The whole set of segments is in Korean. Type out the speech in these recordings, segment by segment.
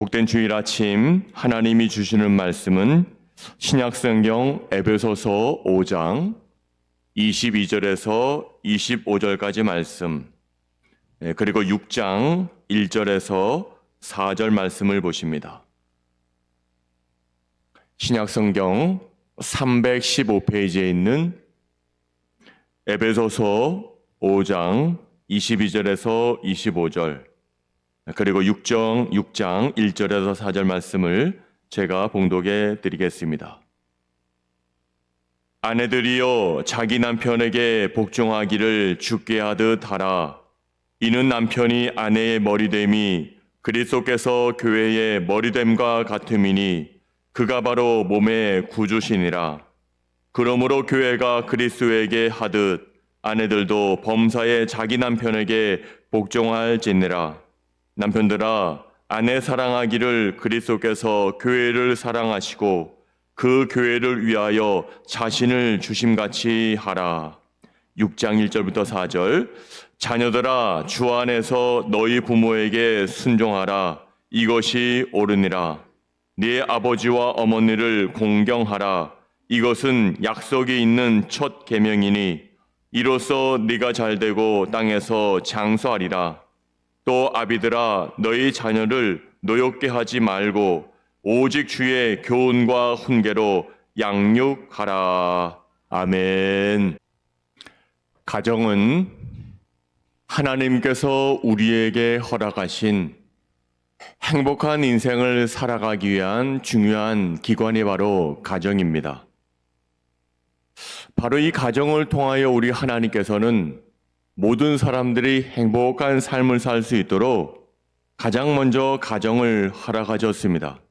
복된 주일 아침 하나님이 주시는 말씀은 신약성경 에베소서 5장 22절에서 25절까지 말씀, 그리고 6장 1절에서 4절 말씀을 보십니다. 신약성경 315페이지에 있는 에베소서 5장 22절에서 25절, 그리고 6장 1절에서 4절 말씀을 제가 봉독해 드리겠습니다. 아내들이여 자기 남편에게 복종하기를 주께 하듯 하라. 이는 남편이 아내의 머리됨이 그리스도께서 교회의 머리됨과 같음이니 그가 바로 몸의 구주시니라. 그러므로 교회가 그리스도에게 하듯 아내들도 범사에 자기 남편에게 복종할지니라. 남편들아, 아내 사랑하기를 그리스도께서 교회를 사랑하시고 그 교회를 위하여 자신을 주심같이 하라. 6장 1절부터 4절. 자녀들아, 주 안에서 너희 부모에게 순종하라. 이것이 옳으니라. 네 아버지와 어머니를 공경하라. 이것은 약속이 있는 첫 계명이니 이로써 네가 잘되고 땅에서 장수하리라. 또 아비들아, 너희 자녀를 노엽게 하지 말고 오직 주의 교훈과 훈계로 양육하라. 아멘. 가정은 하나님께서 우리에게 허락하신 행복한 인생을 살아가기 위한 중요한 기관이 바로 가정입니다. 바로 이 가정을 통하여 우리 하나님께서는 모든 사람들이 행복한 삶을 살 수 있도록 가장 먼저 가정을 허락하셨습니다.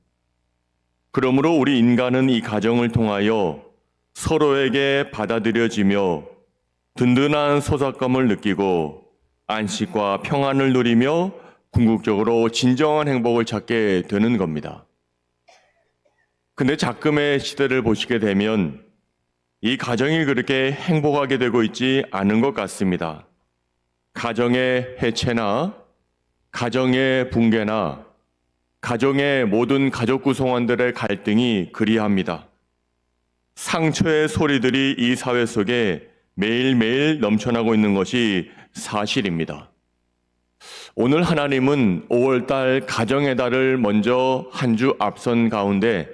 그러므로 우리 인간은 이 가정을 통하여 서로에게 받아들여지며 든든한 소속감을 느끼고 안식과 평안을 누리며 궁극적으로 진정한 행복을 찾게 되는 겁니다. 근데 작금의 시대를 보시게 되면 이 가정이 그렇게 행복하게 되고 있지 않은 것 같습니다. 가정의 해체나 가정의 붕괴나 가정의 모든 가족 구성원들의 갈등이 그리합니다. 상처의 소리들이 이 사회 속에 매일매일 넘쳐나고 있는 것이 사실입니다. 오늘 하나님은 5월달 가정의 달을 먼저 한 주 앞선 가운데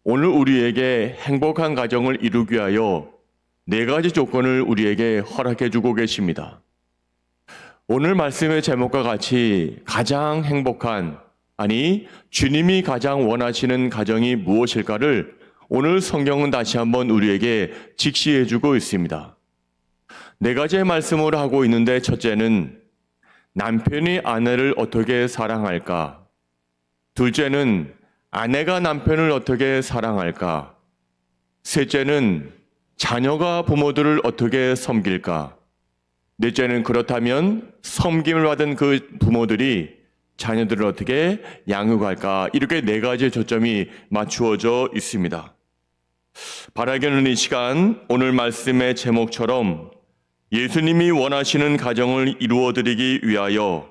오늘 우리에게 행복한 가정을 이루기 위하여 4가지 조건을 우리에게 허락해 주고 계십니다. 오늘 말씀의 제목과 같이 가장 행복한, 아니 주님이 가장 원하시는 가정이 무엇일까를 오늘 성경은 다시 한번 우리에게 직시해 주고 있습니다. 4가지의 말씀을 하고 있는데, 첫째는 남편이 아내를 어떻게 사랑할까? 둘째는 아내가 남편을 어떻게 사랑할까? 셋째는 자녀가 부모들을 어떻게 섬길까? 넷째는 그렇다면 섬김을 받은 그 부모들이 자녀들을 어떻게 양육할까? 이렇게 4가지의 초점이 맞추어져 있습니다. 바라기는 이 시간 오늘 말씀의 제목처럼 예수님이 원하시는 가정을 이루어드리기 위하여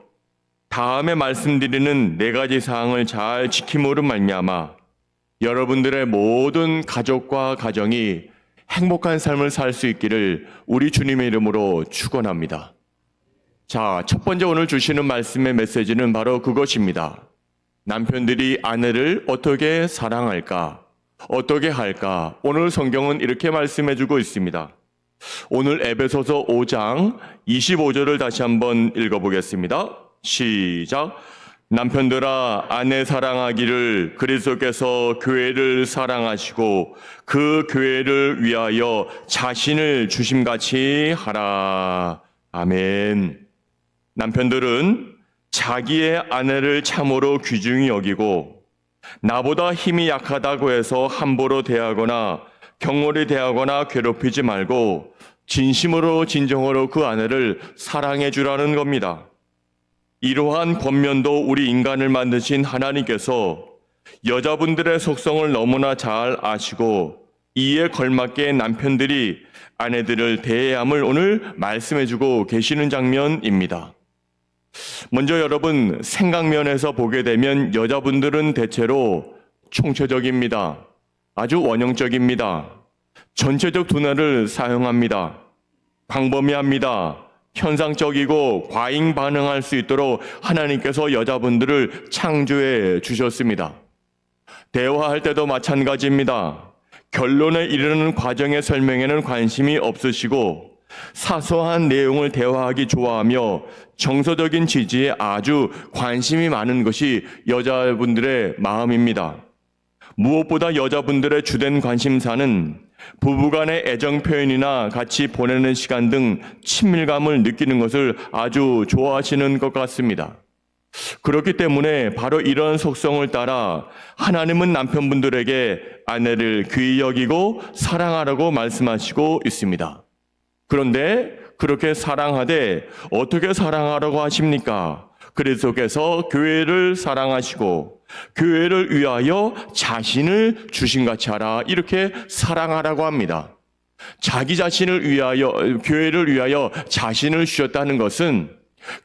다음에 말씀드리는 4가지 사항을 잘 지킴으로 말미암아 여러분들의 모든 가족과 가정이 행복한 삶을 살 수 있기를 우리 주님의 이름으로 축원합니다. 자, 첫 번째 오늘 주시는 말씀의 메시지는 바로 그것입니다. 남편들이 아내를 어떻게 사랑할까? 어떻게 할까? 오늘 성경은 이렇게 말씀해 주고 있습니다. 오늘 에베소서 5장 25절을 다시 한번 읽어보겠습니다. 시작. 남편들아, 아내 사랑하기를 그리스도께서 교회를 사랑하시고 그 교회를 위하여 자신을 주심같이 하라. 아멘. 남편들은 자기의 아내를 참으로 귀중히 여기고 나보다 힘이 약하다고 해서 함부로 대하거나 경홀히 대하거나 괴롭히지 말고 진심으로 진정으로 그 아내를 사랑해 주라는 겁니다. 이러한 권면도 우리 인간을 만드신 하나님께서 여자분들의 속성을 너무나 잘 아시고 이에 걸맞게 남편들이 아내들을 대해야 함을 오늘 말씀해 주고 계시는 장면입니다. 먼저 여러분, 생각면에서 보게 되면 여자분들은 대체로 총체적입니다. 아주 원형적입니다. 전체적 두뇌를 사용합니다. 광범위합니다. 현상적이고 과잉 반응할 수 있도록 하나님께서 여자분들을 창조해 주셨습니다. 대화할 때도 마찬가지입니다. 결론에 이르는 과정의 설명에는 관심이 없으시고 사소한 내용을 대화하기 좋아하며 정서적인 지지에 아주 관심이 많은 것이 여자분들의 마음입니다. 무엇보다 여자분들의 주된 관심사는 부부간의 애정 표현이나 같이 보내는 시간 등 친밀감을 느끼는 것을 아주 좋아하시는 것 같습니다. 그렇기 때문에 바로 이런 속성을 따라 하나님은 남편분들에게 아내를 귀히 여기고 사랑하라고 말씀하시고 있습니다. 그런데 그렇게 사랑하되 어떻게 사랑하라고 하십니까? 그리스도께서 교회를 사랑하시고 교회를 위하여 자신을 주신같이 하라, 이렇게 사랑하라고 합니다. 자기 자신을 위하여, 교회를 위하여 자신을 주셨다는 것은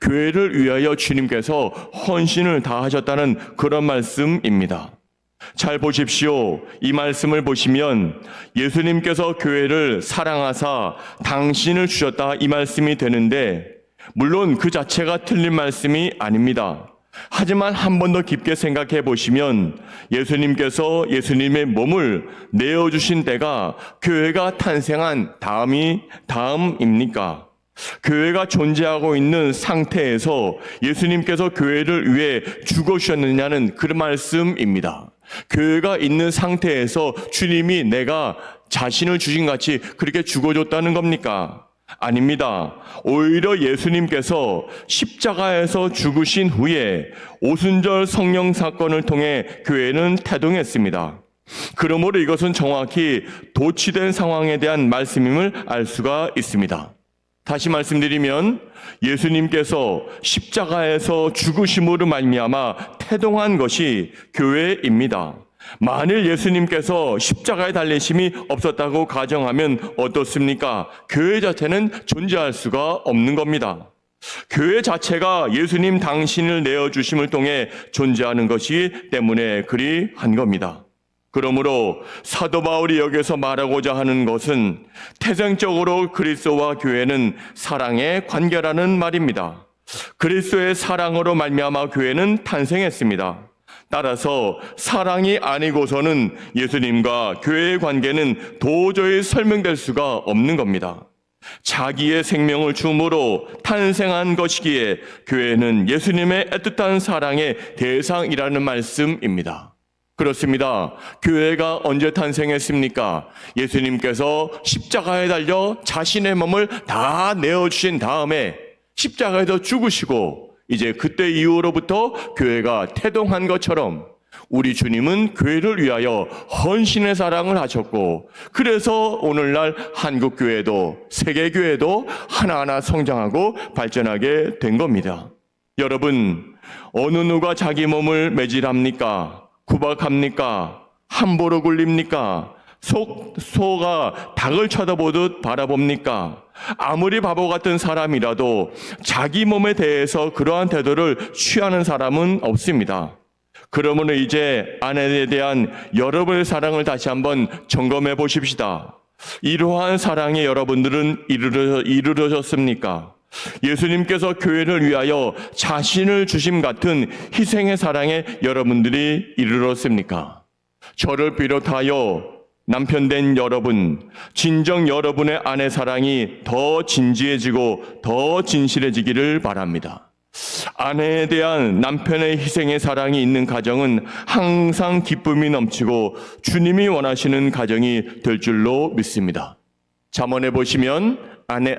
교회를 위하여 주님께서 헌신을 다하셨다는 그런 말씀입니다. 잘 보십시오. 이 말씀을 보시면 예수님께서 교회를 사랑하사 당신을 주셨다, 이 말씀이 되는데, 물론 그 자체가 틀린 말씀이 아닙니다. 하지만 한 번 더 깊게 생각해 보시면 예수님께서 예수님의 몸을 내어주신 때가 교회가 탄생한 다음입니까? 교회가 존재하고 있는 상태에서 예수님께서 교회를 위해 죽으셨느냐는 그 말씀입니다. 교회가 있는 상태에서 주님이 내가 자신을 주신같이 그렇게 죽어줬다는 겁니까? 아닙니다. 오히려 예수님께서 십자가에서 죽으신 후에 오순절 성령 사건을 통해 교회는 태동했습니다. 그러므로 이것은 정확히 도취된 상황에 대한 말씀임을 알 수가 있습니다. 다시 말씀드리면 예수님께서 십자가에서 죽으심으로 말미암아 태동한 것이 교회입니다. 만일 예수님께서 십자가에 달리심이 없었다고 가정하면 어떻습니까? 교회 자체는 존재할 수가 없는 겁니다. 교회 자체가 예수님 당신을 내어주심을 통해 존재하는 것이기 때문에 그리 한 겁니다. 그러므로 사도 바울이 여기서 말하고자 하는 것은 태생적으로 그리스도와 교회는 사랑의 관계라는 말입니다. 그리스도의 사랑으로 말미암아 교회는 탄생했습니다. 따라서 사랑이 아니고서는 예수님과 교회의 관계는 도저히 설명될 수가 없는 겁니다. 자기의 생명을 주므로 탄생한 것이기에 교회는 예수님의 애틋한 사랑의 대상이라는 말씀입니다. 그렇습니다. 교회가 언제 탄생했습니까? 예수님께서 십자가에 달려 자신의 몸을 다 내어주신 다음에 십자가에서 죽으시고 이제 그때 이후로부터 교회가 태동한 것처럼 우리 주님은 교회를 위하여 헌신의 사랑을 하셨고, 그래서 오늘날 한국교회도 세계교회도 하나하나 성장하고 발전하게 된 겁니다. 여러분, 어느 누가 자기 몸을 매질합니까? 구박합니까? 함부로 굴립니까? 소가 닭을 쳐다보듯 바라봅니까? 아무리 바보 같은 사람이라도 자기 몸에 대해서 그러한 태도를 취하는 사람은 없습니다. 그러므로 이제 아내에 대한 여러분의 사랑을 다시 한번 점검해 보십시다. 이러한 사랑에 여러분들은 이르러졌습니까? 예수님께서 교회를 위하여 자신을 주심 같은 희생의 사랑에 여러분들이 이르렀습니까? 저를 비롯하여 남편 된 여러분, 진정 여러분의 아내 사랑이 더 진지해지고 더 진실해지기를 바랍니다. 아내에 대한 남편의 희생의 사랑이 있는 가정은 항상 기쁨이 넘치고 주님이 원하시는 가정이 될 줄로 믿습니다. 잠언에 보시면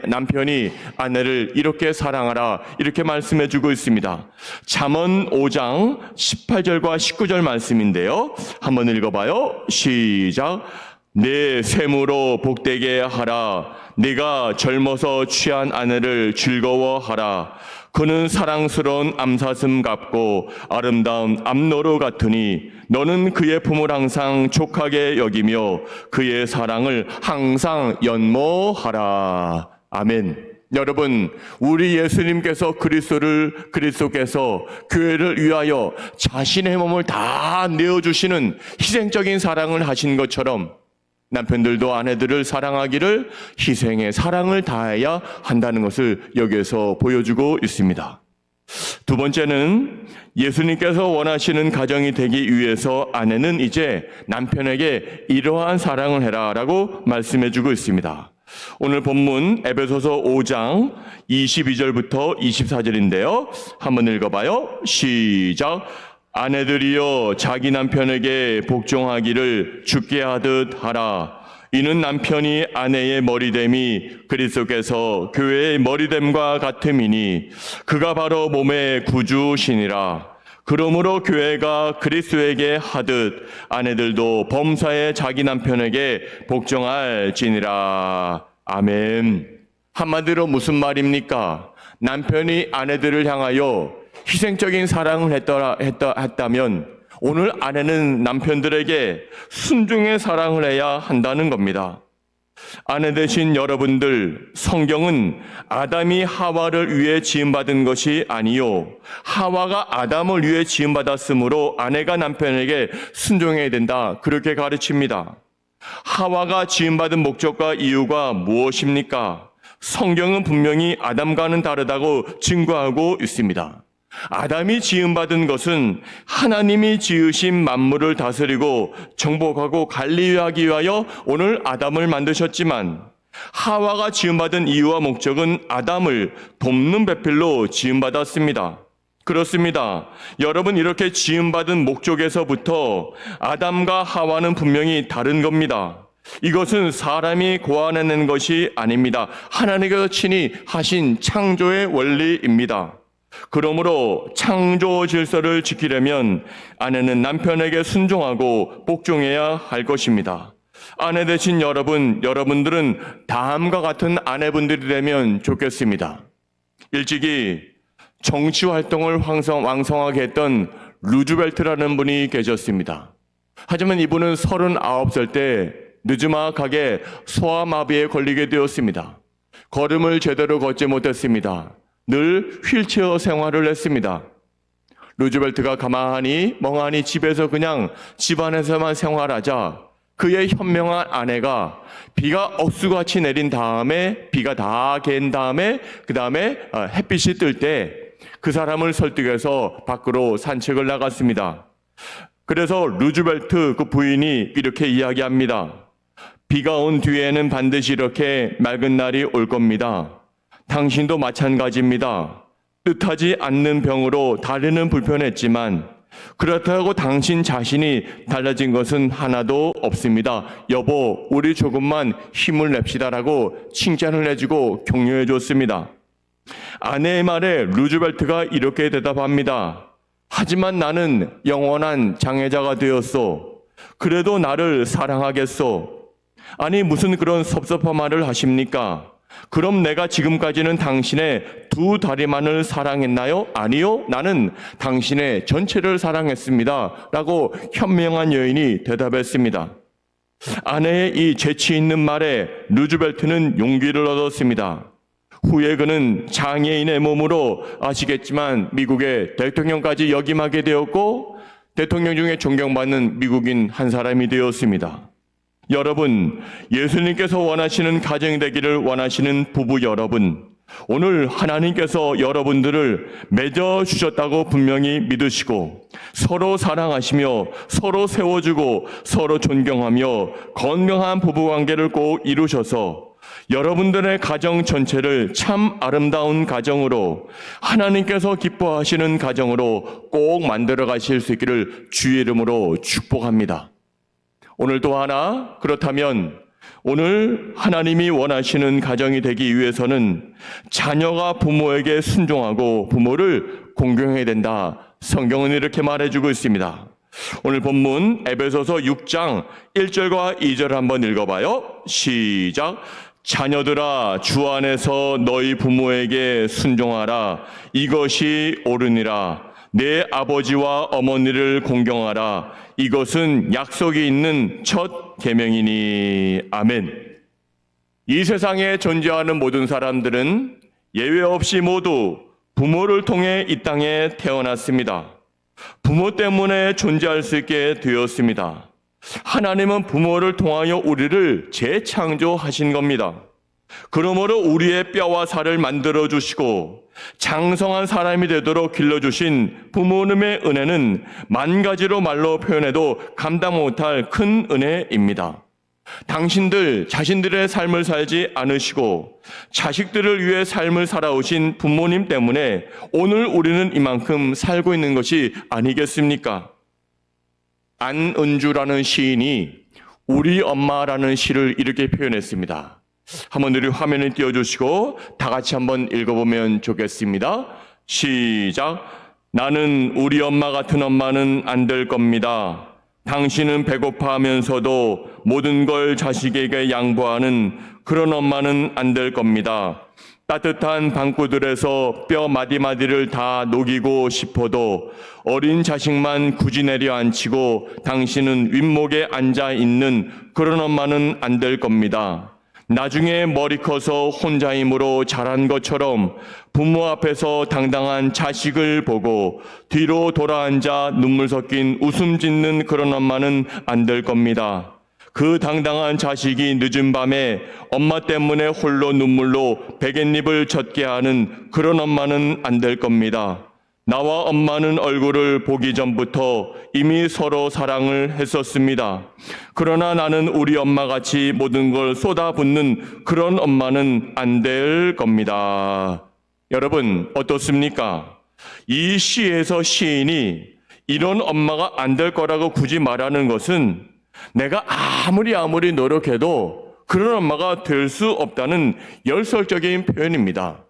남편이 아내를 이렇게 사랑하라, 이렇게 말씀해 주고 있습니다. 잠언 5장 18절과 19절 말씀인데요. 한번 읽어봐요. 시작. 내 샘으로 복되게 하라. 네가 젊어서 취한 아내를 즐거워하라. 그는 사랑스러운 암사슴 같고 아름다운 암노루 같으니 너는 그의 품을 항상 족하게 여기며 그의 사랑을 항상 연모하라. 아멘. 여러분, 우리 예수님께서 그리스도께서 교회를 위하여 자신의 몸을 다 내어주시는 희생적인 사랑을 하신 것처럼 남편들도 아내들을 사랑하기를 희생의 사랑을 다해야 한다는 것을 여기에서 보여주고 있습니다. 두 번째는 예수님께서 원하시는 가정이 되기 위해서 아내는 이제 남편에게 이러한 사랑을 해라라고 말씀해주고 있습니다. 오늘 본문 에베소서 5장 22절부터 24절인데요. 한번 읽어봐요. 시작. 아내들이여 자기 남편에게 복종하기를 주께 하듯 하라. 이는 남편이 아내의 머리됨이 그리스도께서 교회의 머리됨과 같음이니 그가 바로 몸의 구주시니라. 그러므로 교회가 그리스도에게 하듯 아내들도 범사에 자기 남편에게 복종할지니라. 아멘. 한마디로 무슨 말입니까? 남편이 아내들을 향하여 희생적인 사랑을 했다면 오늘 아내는 남편들에게 순종의 사랑을 해야 한다는 겁니다. 아내 되신 여러분들, 성경은 아담이 하와를 위해 지음받은 것이 아니요 하와가 아담을 위해 지음받았으므로 아내가 남편에게 순종해야 된다, 그렇게 가르칩니다. 하와가 지음받은 목적과 이유가 무엇입니까? 성경은 분명히 아담과는 다르다고 증거하고 있습니다. 아담이 지음받은 것은 하나님이 지으신 만물을 다스리고 정복하고 관리하기 위하여 오늘 아담을 만드셨지만, 하와가 지음받은 이유와 목적은 아담을 돕는 배필로 지음받았습니다. 그렇습니다. 여러분, 이렇게 지음받은 목적에서부터 아담과 하와는 분명히 다른 겁니다. 이것은 사람이 고안해낸 것이 아닙니다. 하나님께서 친히 하신 창조의 원리입니다. 그러므로 창조 질서를 지키려면 아내는 남편에게 순종하고 복종해야 할 것입니다. 아내 되신 여러분들은 다음과 같은 아내분들이 되면 좋겠습니다. 일찍이 정치 활동을 왕성하게 했던 루즈벨트라는 분이 계셨습니다. 하지만 이분은 39살 때 늦지막하게 소아마비에 걸리게 되었습니다. 걸음을 제대로 걷지 못했습니다. 늘 휠체어 생활을 했습니다. 루즈벨트가 가만히 멍하니 집에서 그냥 집안에서만 생활하자 그의 현명한 아내가 비가 억수같이 내린 다음에, 비가 다 갠 다음에, 그 다음에 햇빛이 뜰 때 그 사람을 설득해서 밖으로 산책을 나갔습니다. 그래서 루즈벨트 그 부인이 이렇게 이야기합니다. 비가 온 뒤에는 반드시 이렇게 맑은 날이 올 겁니다. 당신도 마찬가지입니다. 뜻하지 않는 병으로 다리는 불편했지만 그렇다고 당신 자신이 달라진 것은 하나도 없습니다. 여보, 우리 조금만 힘을 냅시다라고 칭찬을 해주고 격려해 줬습니다. 아내의 말에 루즈벨트가 이렇게 대답합니다. 하지만 나는 영원한 장애자가 되었소. 그래도 나를 사랑하겠소. 아니, 무슨 그런 섭섭한 말을 하십니까? 그럼 내가 지금까지는 당신의 두 다리만을 사랑했나요? 아니요, 나는 당신의 전체를 사랑했습니다. 라고 현명한 여인이 대답했습니다. 아내의 이 재치 있는 말에 루즈벨트는 용기를 얻었습니다. 후에 그는 장애인의 몸으로 아시겠지만 미국의 대통령까지 역임하게 되었고 대통령 중에 존경받는 미국인 한 사람이 되었습니다. 여러분, 예수님께서 원하시는 가정이 되기를 원하시는 부부 여러분, 오늘 하나님께서 여러분들을 맺어주셨다고 분명히 믿으시고 서로 사랑하시며 서로 세워주고 서로 존경하며 건강한 부부관계를 꼭 이루셔서 여러분들의 가정 전체를 참 아름다운 가정으로, 하나님께서 기뻐하시는 가정으로 꼭 만들어 가실 수 있기를 주의 이름으로 축복합니다. 오늘 또 하나, 그렇다면 오늘 하나님이 원하시는 가정이 되기 위해서는 자녀가 부모에게 순종하고 부모를 공경해야 된다. 성경은 이렇게 말해주고 있습니다. 오늘 본문 에베소서 6장 1절과 2절을 한번 읽어봐요. 시작. 자녀들아, 주 안에서 너희 부모에게 순종하라. 이것이 옳으니라. 내 아버지와 어머니를 공경하라. 이것은 약속이 있는 첫 계명이니. 아멘. 이 세상에 존재하는 모든 사람들은 예외 없이 모두 부모를 통해 이 땅에 태어났습니다. 부모 때문에 존재할 수 있게 되었습니다. 하나님은 부모를 통하여 우리를 재창조하신 겁니다. 그러므로 우리의 뼈와 살을 만들어 주시고 장성한 사람이 되도록 길러주신 부모님의 은혜는 만 가지로 말로 표현해도 감당 못할 큰 은혜입니다. 당신들 자신들의 삶을 살지 않으시고 자식들을 위해 삶을 살아오신 부모님 때문에 오늘 우리는 이만큼 살고 있는 것이 아니겠습니까? 안은주라는 시인이 우리 엄마라는 시를 이렇게 표현했습니다. 한번 우리 화면을 띄워주시고 다 같이 한번 읽어보면 좋겠습니다. 시작. 나는 우리 엄마 같은 엄마는 안 될 겁니다. 당신은 배고파하면서도 모든 걸 자식에게 양보하는 그런 엄마는 안 될 겁니다. 따뜻한 방구들에서 뼈 마디마디를 다 녹이고 싶어도 어린 자식만 굳이 내려앉히고 당신은 윗목에 앉아 있는 그런 엄마는 안 될 겁니다. 나중에 머리 커서 혼자 힘으로 자란 것처럼 부모 앞에서 당당한 자식을 보고 뒤로 돌아앉아 눈물 섞인 웃음 짓는 그런 엄마는 안 될 겁니다. 그 당당한 자식이 늦은 밤에 엄마 때문에 홀로 눈물로 베갯잎을 젖게 하는 그런 엄마는 안 될 겁니다. 나와 엄마는 얼굴을 보기 전부터 이미 서로 사랑을 했었습니다. 그러나 나는 우리 엄마같이 모든 걸 쏟아붓는 그런 엄마는 안 될 겁니다. 여러분 어떻습니까? 이 시에서 시인이 이런 엄마가 안 될 거라고 굳이 말하는 것은 내가 아무리 노력해도 그런 엄마가 될 수 없다는 열설적인 표현입니다.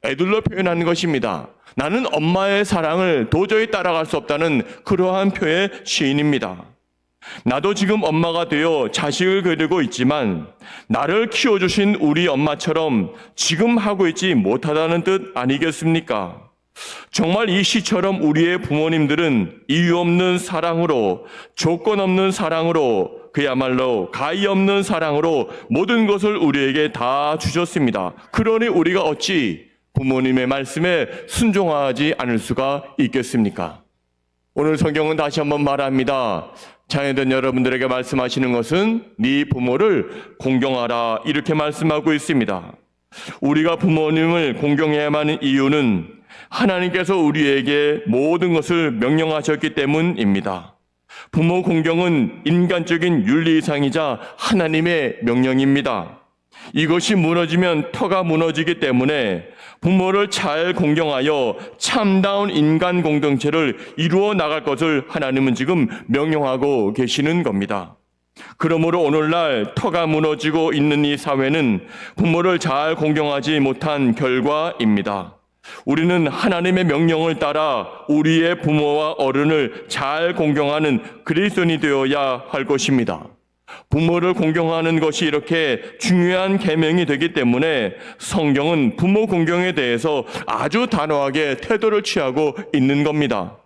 애들로 표현하는 것입니다. 나는 엄마의 사랑을 도저히 따라갈 수 없다는 그러한 표의 시인입니다. 나도 지금 엄마가 되어 자식을 기르고 있지만 나를 키워주신 우리 엄마처럼 지금 하고 있지 못하다는 뜻 아니겠습니까? 정말 이 시처럼 우리의 부모님들은 이유 없는 사랑으로, 조건 없는 사랑으로, 그야말로 가히 없는 사랑으로 모든 것을 우리에게 다 주셨습니다. 그러니 우리가 어찌 부모님의 말씀에 순종하지 않을 수가 있겠습니까? 오늘 성경은 다시 한번 말합니다. 자녀된 여러분들에게 말씀하시는 것은 네 부모를 공경하라 이렇게 말씀하고 있습니다. 우리가 부모님을 공경해야만 하는 이유는 하나님께서 우리에게 모든 것을 명령하셨기 때문입니다. 부모 공경은 인간적인 윤리이상이자 하나님의 명령입니다. 이것이 무너지면 터가 무너지기 때문에 부모를 잘 공경하여 참다운 인간 공동체를 이루어 나갈 것을 하나님은 지금 명령하고 계시는 겁니다. 그러므로 오늘날 터가 무너지고 있는 이 사회는 부모를 잘 공경하지 못한 결과입니다. 우리는 하나님의 명령을 따라 우리의 부모와 어른을 잘 공경하는 그리스도인이 되어야 할 것입니다. 부모를 공경하는 것이 이렇게 중요한 계명이 되기 때문에 성경은 부모 공경에 대해서 아주 단호하게 태도를 취하고 있는 겁니다.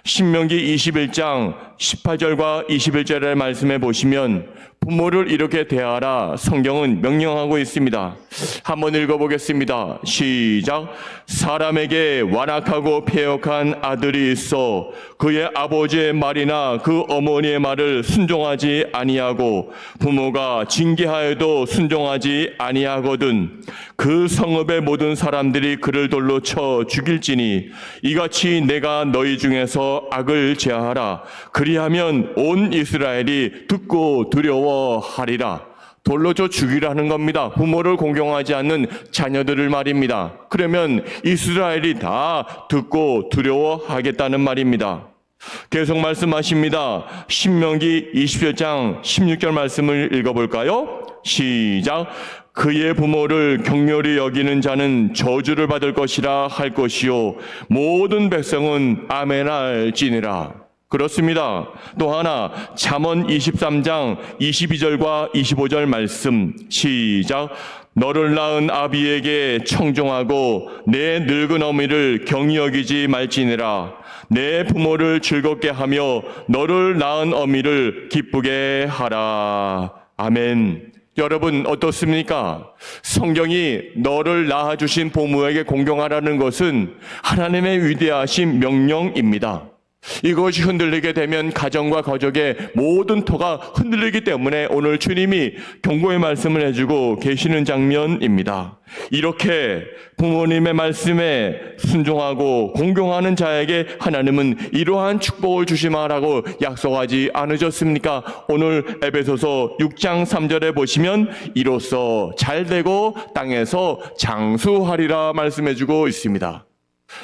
신명기 21장 18절과 21절의 말씀에 보시면 부모를 이렇게 대하라 성경은 명령하고 있습니다. 한번 읽어보겠습니다. 시작. 사람에게 완악하고 패역한 아들이 있어 그의 아버지의 말이나 그 어머니의 말을 순종하지 아니하고 부모가 징계하여도 순종하지 아니하거든 그 성읍의 모든 사람들이 그를 돌로 쳐 죽일지니 이같이 내가 너희 중에서 악을 제하라. 그리하면 온 이스라엘이 듣고 두려워하리라. 돌로 쳐 죽이라는 겁니다. 부모를 공경하지 않는 자녀들을 말입니다. 그러면 이스라엘이 다 듣고 두려워하겠다는 말입니다. 계속 말씀하십니다. 신명기 27장 16절 말씀을 읽어볼까요? 시작. 그의 부모를 격렬히 여기는 자는 저주를 받을 것이라 할 것이요 모든 백성은 아멘할지니라. 그렇습니다. 또 하나 잠언 23장 22절과 25절 말씀 시작. 너를 낳은 아비에게 청종하고 내 늙은 어미를 경히 여기지 말지니라. 내 부모를 즐겁게 하며 너를 낳은 어미를 기쁘게 하라. 아멘. 여러분 어떻습니까? 성경이 너를 낳아주신 부모에게 공경하라는 것은 하나님의 위대하신 명령입니다. 이것이 흔들리게 되면 가정과 가족의 모든 터가 흔들리기 때문에 오늘 주님이 경고의 말씀을 해주고 계시는 장면입니다. 이렇게 부모님의 말씀에 순종하고 공경하는 자에게 하나님은 이러한 축복을 주시마라고 약속하지 않으셨습니까? 오늘 에베소서 6장 3절에 보시면 이로써 잘되고 땅에서 장수하리라 말씀해주고 있습니다.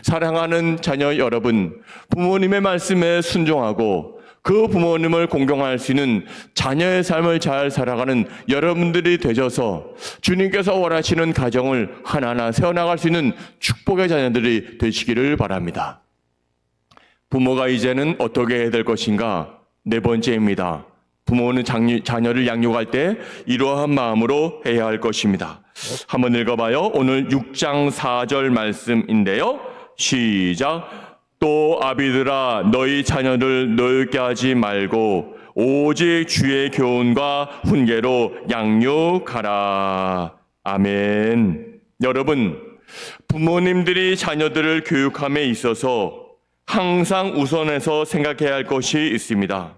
사랑하는 자녀 여러분, 부모님의 말씀에 순종하고 그 부모님을 공경할 수 있는 자녀의 삶을 잘 살아가는 여러분들이 되셔서 주님께서 원하시는 가정을 하나하나 세워나갈 수 있는 축복의 자녀들이 되시기를 바랍니다. 부모가 이제는 어떻게 해야 될 것인가? 네 번째입니다. 부모는 자녀를 양육할 때 이러한 마음으로 해야 할 것입니다. 한번 읽어봐요. 오늘 6장 4절 말씀인데요. 시작. 또 아비들아 너희 자녀를 노엽게 하지 말고 오직 주의 교훈과 훈계로 양육하라. 아멘. 여러분, 부모님들이 자녀들을 교육함에 있어서 항상 우선해서 생각해야 할 것이 있습니다.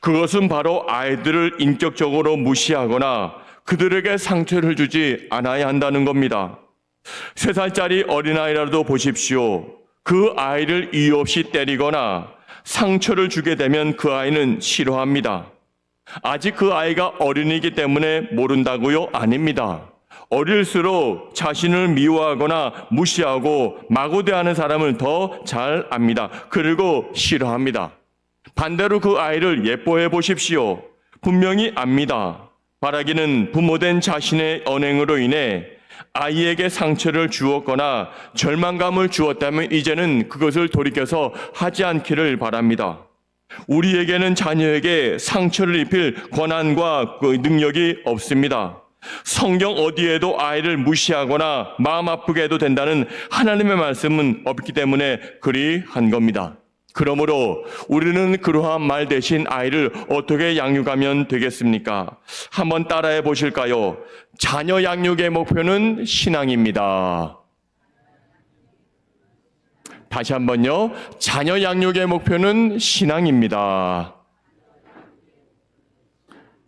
그것은 바로 아이들을 인격적으로 무시하거나 그들에게 상처를 주지 않아야 한다는 겁니다. 3살짜리 어린아이라도 보십시오. 그 아이를 이유 없이 때리거나 상처를 주게 되면 그 아이는 싫어합니다. 아직 그 아이가 어린이기 때문에 모른다고요? 아닙니다. 어릴수록 자신을 미워하거나 무시하고 마구 대하는 사람을 더 잘 압니다. 그리고 싫어합니다. 반대로 그 아이를 예뻐해 보십시오. 분명히 압니다. 바라기는 부모된 자신의 언행으로 인해 아이에게 상처를 주었거나 절망감을 주었다면 이제는 그것을 돌이켜서 하지 않기를 바랍니다. 우리에게는 자녀에게 상처를 입힐 권한과 능력이 없습니다. 성경 어디에도 아이를 무시하거나 마음 아프게 해도 된다는 하나님의 말씀은 없기 때문에 그리한 겁니다. 그러므로 우리는 그러한 말 대신 아이를 어떻게 양육하면 되겠습니까? 한번 따라해 보실까요? 자녀 양육의 목표는 신앙입니다. 다시 한번요. 자녀 양육의 목표는 신앙입니다.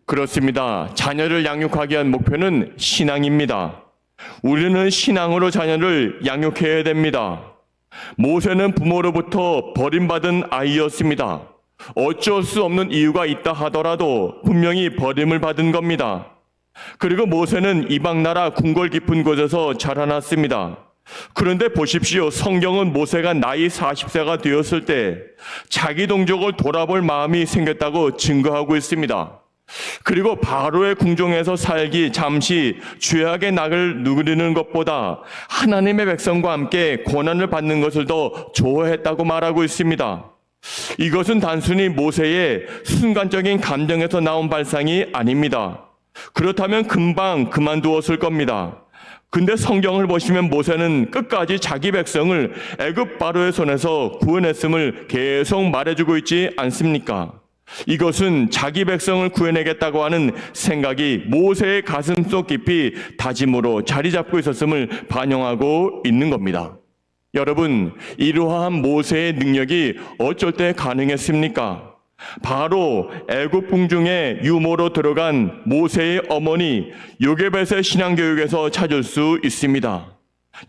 그렇습니다. 자녀를 양육하기 위한 목표는 신앙입니다. 우리는 신앙으로 자녀를 양육해야 됩니다. 모세는 부모로부터 버림받은 아이였습니다. 어쩔 수 없는 이유가 있다 하더라도 분명히 버림을 받은 겁니다. 그리고 모세는 이방 나라 궁궐 깊은 곳에서 자라났습니다. 그런데 보십시오. 성경은 모세가 나이 40세가 되었을 때 자기 동족을 돌아볼 마음이 생겼다고 증거하고 있습니다. 그리고 바로의 궁정에서 살기 잠시 죄악의 낙을 누리는 것보다 하나님의 백성과 함께 고난을 받는 것을 더 좋아했다고 말하고 있습니다. 이것은 단순히 모세의 순간적인 감정에서 나온 발상이 아닙니다. 그렇다면 금방 그만두었을 겁니다. 근데 성경을 보시면 모세는 끝까지 자기 백성을 애굽 바로의 손에서 구원했음을 계속 말해주고 있지 않습니까? 이것은 자기 백성을 구해내겠다고 하는 생각이 모세의 가슴속 깊이 다짐으로 자리 잡고 있었음을 반영하고 있는 겁니다. 여러분, 이러한 모세의 능력이 어쩔 때 가능했습니까? 바로 애굽 궁중에 유모로 들어간 모세의 어머니 요게벳의 신앙교육에서 찾을 수 있습니다.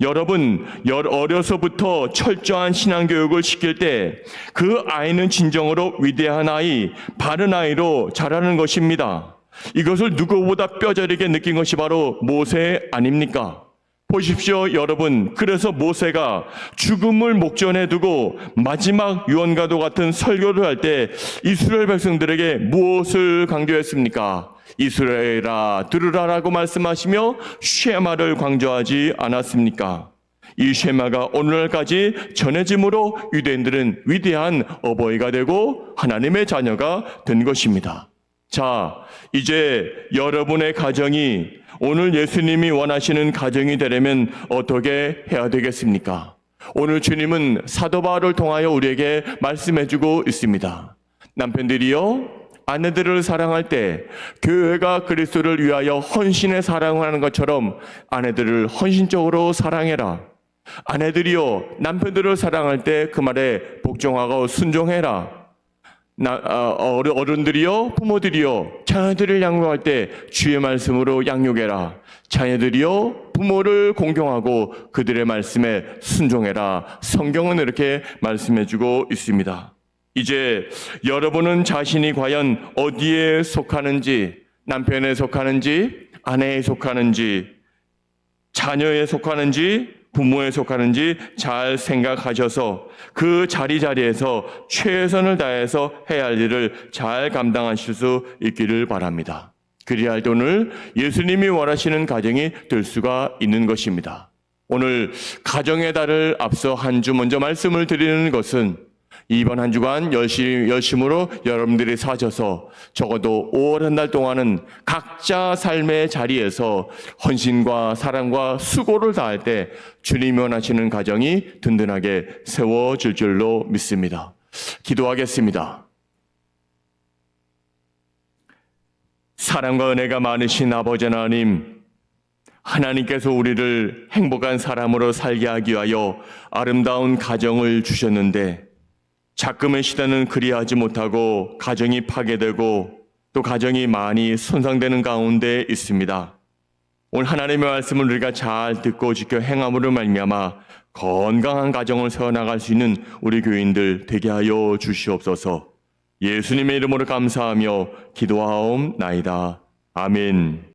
여러분, 어려서부터 철저한 신앙교육을 시킬 때 그 아이는 진정으로 위대한 아이, 바른 아이로 자라는 것입니다. 이것을 누구보다 뼈저리게 느낀 것이 바로 모세 아닙니까? 보십시오, 여러분. 그래서 모세가 죽음을 목전에 두고 마지막 유언과도 같은 설교를 할 때 이스라엘 백성들에게 무엇을 강조했습니까? 이스라엘아 들으라라고 말씀하시며 쉐마를 강조하지 않았습니까? 이 쉐마가 오늘날까지 전해짐으로 유대인들은 위대한 어버이가 되고 하나님의 자녀가 된 것입니다. 자, 이제 여러분의 가정이 오늘 예수님이 원하시는 가정이 되려면 어떻게 해야 되겠습니까? 오늘 주님은 사도 바울을 통하여 우리에게 말씀해주고 있습니다. 남편들이여 아내들을 사랑할 때 교회가 그리스도를 위하여 헌신의 사랑을 하는 것처럼 아내들을 헌신적으로 사랑해라. 아내들이요 남편들을 사랑할 때 그 말에 복종하고 순종해라. 어른들이요 부모들이요 자녀들을 양육할 때 주의 말씀으로 양육해라. 자녀들이요 부모를 공경하고 그들의 말씀에 순종해라. 성경은 이렇게 말씀해주고 있습니다. 이제 여러분은 자신이 과연 어디에 속하는지, 남편에 속하는지, 아내에 속하는지, 자녀에 속하는지, 부모에 속하는지 잘 생각하셔서 그 자리자리에서 최선을 다해서 해야 할 일을 잘 감당하실 수 있기를 바랍니다. 그리할 때 오늘 예수님이 원하시는 가정이 될 수가 있는 것입니다. 오늘 가정의 달을 앞서 한 주 먼저 말씀을 드리는 것은 이번 한 주간 열심으로 여러분들이 사셔서 적어도 5월 한 달 동안은 각자 삶의 자리에서 헌신과 사랑과 수고를 다할 때 주님이 원하시는 가정이 든든하게 세워질 줄로 믿습니다. 기도하겠습니다. 사랑과 은혜가 많으신 아버지 하나님, 하나님께서 우리를 행복한 사람으로 살게 하기 위하여 아름다운 가정을 주셨는데 작금의 시대는 그리하지 못하고 가정이 파괴되고 또 가정이 많이 손상되는 가운데 있습니다. 오늘 하나님의 말씀을 우리가 잘 듣고 지켜 행함으로 말미암아 건강한 가정을 세워나갈 수 있는 우리 교인들 되게 하여 주시옵소서. 예수님의 이름으로 감사하며 기도하옵나이다. 아멘.